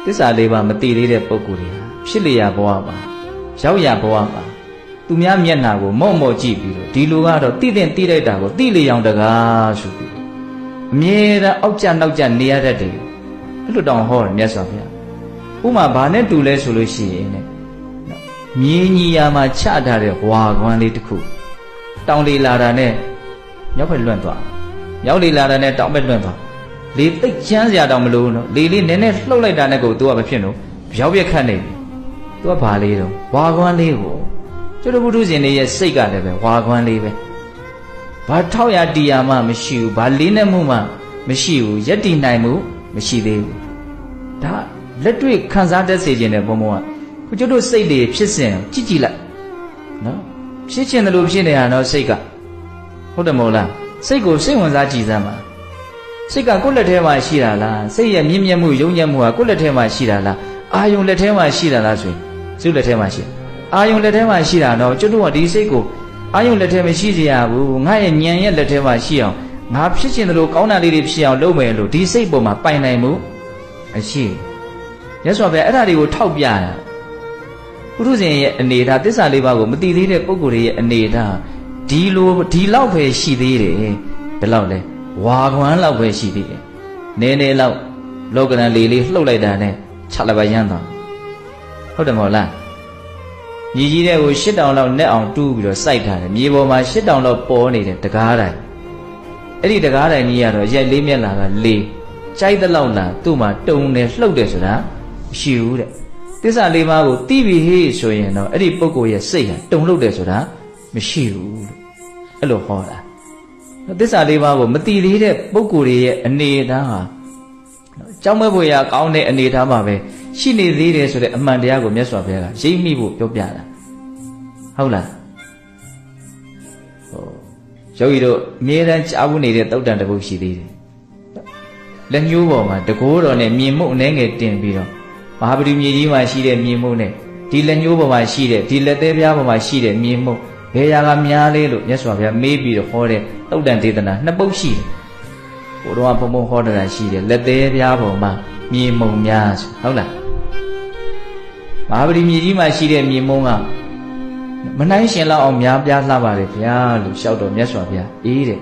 သစ္စာလေးပါးမသိသေးတဲ့ပုဂ္ဂိုလ်တွေဟာဖြစ်လျာဘဝမှာရောက်ရဘဝမှာသူများမျက်နှာကိုမော့မော့ကြည့်ပြီးတော့ဒီလိုကတော့တိတဲ့တိလိုက်တာကိုတိလေအောင်တကားဆိုပြီးအမြဲတမ်းအောက်ကျနောက်ကျနေရတတ်တယ်အဲ့လိုတောင်ဟောတယ်မြတ်စွာဘုရားဥမာဘာနဲ့တူလဲဆိုလို့ရှိရင်ねမြင်းကြီးယာမှာချထားတဲ့ဝါကွမ်းလေးတစ်ခုတောင်လေလာတာနဲ့မြောက်ဘက်လွန့်သွားမြောက်လေလာတာနဲ့တောင်ဘက်လွန့်သွားလေသိပ်ချမ်းစရာတောင်မလို့နော်လေလေးနည်းနည်းလှုပ်လိုက်တာနဲ့ကိုသူကမဖြစ်လို့ရောက်ပြက်ခတ်နေပြီသူကဘာလေးတော့ဝါကွမ်းလေးကိုကျွတ်ပုထုဇဉ်တွေရဲ့စိတ်ကလည်းပဲဝါကွမ်းလေးပဲဘာထောက်ရတီယာမှမရှိဘူးဘာလေးနဲ့မှုမှမရှိဘူးယက်တီနိုင်မှုမရှိသေးဘူးဒါလက်တွေ့ခံစားတတ်စေခြင်းတဲ့ဘုံဘုံကခုကျွတ်တို့စိတ်တွေဖြစ်စဉ်ကြည့်ကြည့်လိုက်နော်ဖြစ်ခြင်းတယ်လို့ဖြစ်နေတာနော်စိတ်ကဟုတ်တယ်မဟုတ်လားစိတ်ကိုစိတ်ဝင်စားကြည့်စမ်းပါစိတ်ကကိုယ့်လက်ထဲမှာရှိတာလားစိတ်ရဲ့မြင့်မြတ်မှုယုံကြည်မှုကကိုယ့်လက်ထဲမှာရှိတာလားအာယုံလက်ထဲမှာရှိတာလားဆိုရင်စိတ်လက်ထဲမှာရှိအာယုံလက်ထဲမှာရှိတာတော့ကျွတ်တို့ကဒီစိတ်ကိုအာယုံလက်ထဲမရှိစေရဘူးငါရဲ့ဉာဏ်ရဲ့လက်ထဲမှာရှိအောင်ငါဖြစ်ခြင်းတယ်လို့ကောင်းတာလေးတွေဖြစ်အောင်လုပ်မယ်လို့ဒီစိတ်ပေါ်မှာပိုင်နိုင်မှုအရှိရသော်ပဲအဲ့ဒါတွေကိုထောက်ပြတာပုထုဇဉ်ရဲ့အနေထားသစ္စာလေးပါးကိုမသိသေးတဲ့ပုဂ္ဂိုလ်တွေရဲ့အနေထားဒီလောက်ပဲရှိသေးတယ်ဘယ်လောက်လဲဝါကွမ်းလောက်ပဲရှိသေးတယ်နည်းနည်းလောက်လောကရန်လေးလေးလှုပ်လိုက်တာနဲ့ခြေလက်ပါရမ်းသွားဟုတ်တယ်မဟုတ်လားမြေကြီးတဲ့ကို၈တောင်လောက်နဲ့အောင်တူးပြီးတော့စိုက်ထားတယ်မြေပေါ်မှာ၈တောင်လောက်ပေါ်နေတဲ့တကားတိုင်းအဲ့ဒီတကားတိုင်းကြီးကတော့ရိုက်လေးမျက်လာကလေးကြိုက်တဲ့လောက်လားသူ့မှာတုံတယ်လှုပ်တယ်ဆိုတာမရှိဘူးတဲ့သစ္စာလေးပါးကိုသိပြီဟေ့ဆိုရင်တော့အဲ့ဒီပုဂ္ဂိုလ်ရဲ့စိတ်ဟာတုံလှုပ်တယ်ဆိုတာမရှိဘူးလို့အဲ့လိုဟောတာသစ္စာလေးပါးကိုမသိသေးတဲ့ပုဂ္ဂိုလ်ရဲ့အနေအထားဟာကြောက်မဲ့ဖွယ်ရာကောင်းတဲ့အနေအထားမှာပဲရှိနေသေးတယ်ဆိုတဲ့အမှန်တရားကိုမြတ်စွာဘုရားကရိပ်မိဖို့ပြောပြတာဟုတ်လားယောဂီတို့အမြဲတမ်းကြားဘူးနေတဲ့တုတ်တန်တစ်ပုဒ်ရှိသေးတယ်လက်ညှိုးပေါ်မှာတကိုးတော်နဲ့မြင်မှုအနေငယ်တင်ပြီးတော့မဟာပရိမြေကြီးမှာရှိတဲ့မြင်မှုနဲ့ဒီလက်ညှိုးပေါ်မှာရှိတဲ့ဒီလက်သေးပြားပေါ်မှာရှိတဲ့မြင်မှုဘယ်ရာကများလဲလို့မြတ်စွာဘုရားမေးပြီးတော့ဟောတဲ့တုတ်တန်ဒေသနာနှစ်ပုဒ်ရှိတယ်ဘုရားဘုံဘုံဟောတာရှိတယ်လက်သေးပြားပေါ်မှာမြင်မှုများဆိုဟုတ်လားမဟာပရိမြေကြီးမှာရှိတဲ့မြင်မှုကမနှိုင်းရှင်လောက်အောင်များပြားလှပါတယ်ဗျာလို့လျှောက်တော်မြတ်စွာဘုရားအေးတဲ့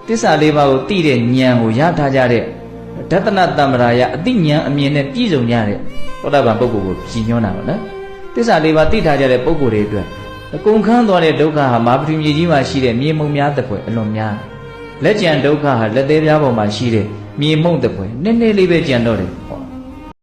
သစ္စာလေးပါးကိုသိတဲ့ဉာဏ်ကိုရထားကြတဲ့ဒသနတမ္ပရာယအသိဉာဏ်အမြင်နဲ့ပြည့်စုံကြတဲ့သောတာပန်ပုဂ္ဂိုလ်ကိုကြည်ညွှန်းတာပါနော်သစ္စာလေးပါးသိထားကြတဲ့ပုဂ္ဂိုလ်တွေအတွက်အကုန်ခန်းသွားတဲ့ဒုက္ခဟာမဟာပရိမြေကြီးမှာရှိတဲ့မြေမှုများတဲ့ဖွယ်အလွန်များလက်ကျန်ဒုက္ခဟာလက်သေးပြားပေါ်မှာရှိတဲ့မြေမှုတဲ့ဖွယ်နည်းနည်းလေးပဲကျန်တော့တယ်ဩ